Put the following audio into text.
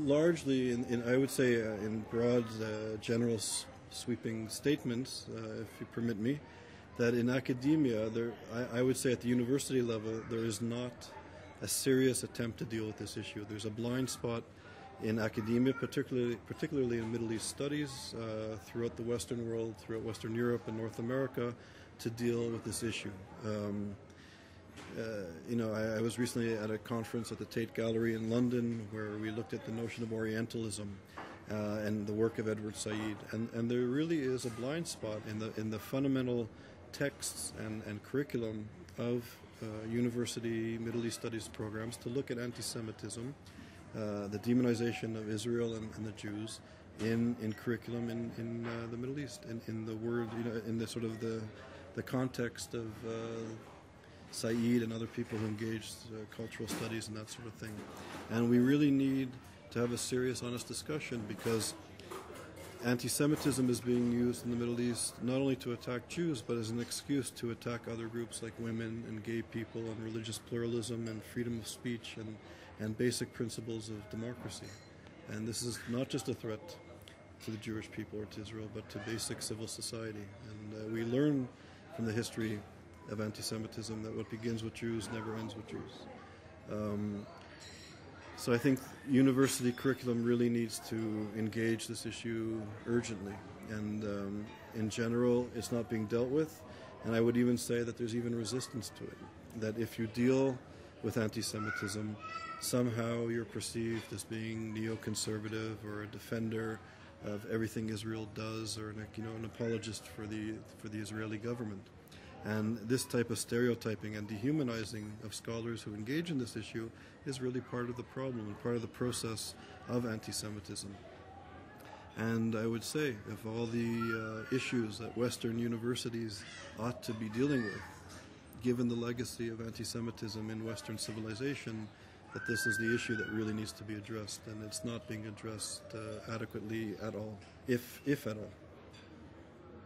largely, I would say, in broad, general, sweeping statements, if you permit me, that in academia, I would say at the university level, there is not a serious attempt to deal with this issue. There's a blind spot in academia, particularly in Middle East studies, throughout the Western world, throughout Western Europe and North America, to deal with this issue. I was recently at a conference at the Tate Gallery in London where we looked at the notion of Orientalism and the work of Edward Said, and there really is a blind spot in the fundamental texts and curriculum of university Middle East studies programs to look at anti-Semitism, the demonization of Israel and the Jews in curriculum in the Middle East, in the word, in the sort of the context of Said and other people who engaged cultural studies and that sort of thing. And we really need to have a serious, honest discussion, because anti-Semitism is being used in the Middle East not only to attack Jews, but as an excuse to attack other groups like women and gay people and religious pluralism and freedom of speech and basic principles of democracy. And this is not just a threat to the Jewish people or to Israel, but to basic civil society. And we learn from the history of anti-Semitism that what begins with Jews never ends with Jews. So I think university curriculum really needs to engage this issue urgently. And in general, it's not being dealt with. And I would even say that there's even resistance to it. That if you deal with anti-Semitism, somehow you're perceived as being neoconservative or a defender of everything Israel does, or an apologist for the Israeli government. And this type of stereotyping and dehumanizing of scholars who engage in this issue is really part of the problem and part of the process of anti-Semitism. And I would say, of all the issues that Western universities ought to be dealing with, given the legacy of anti-Semitism in Western civilization, that this is the issue that really needs to be addressed, and it's not being addressed adequately at all, if at all.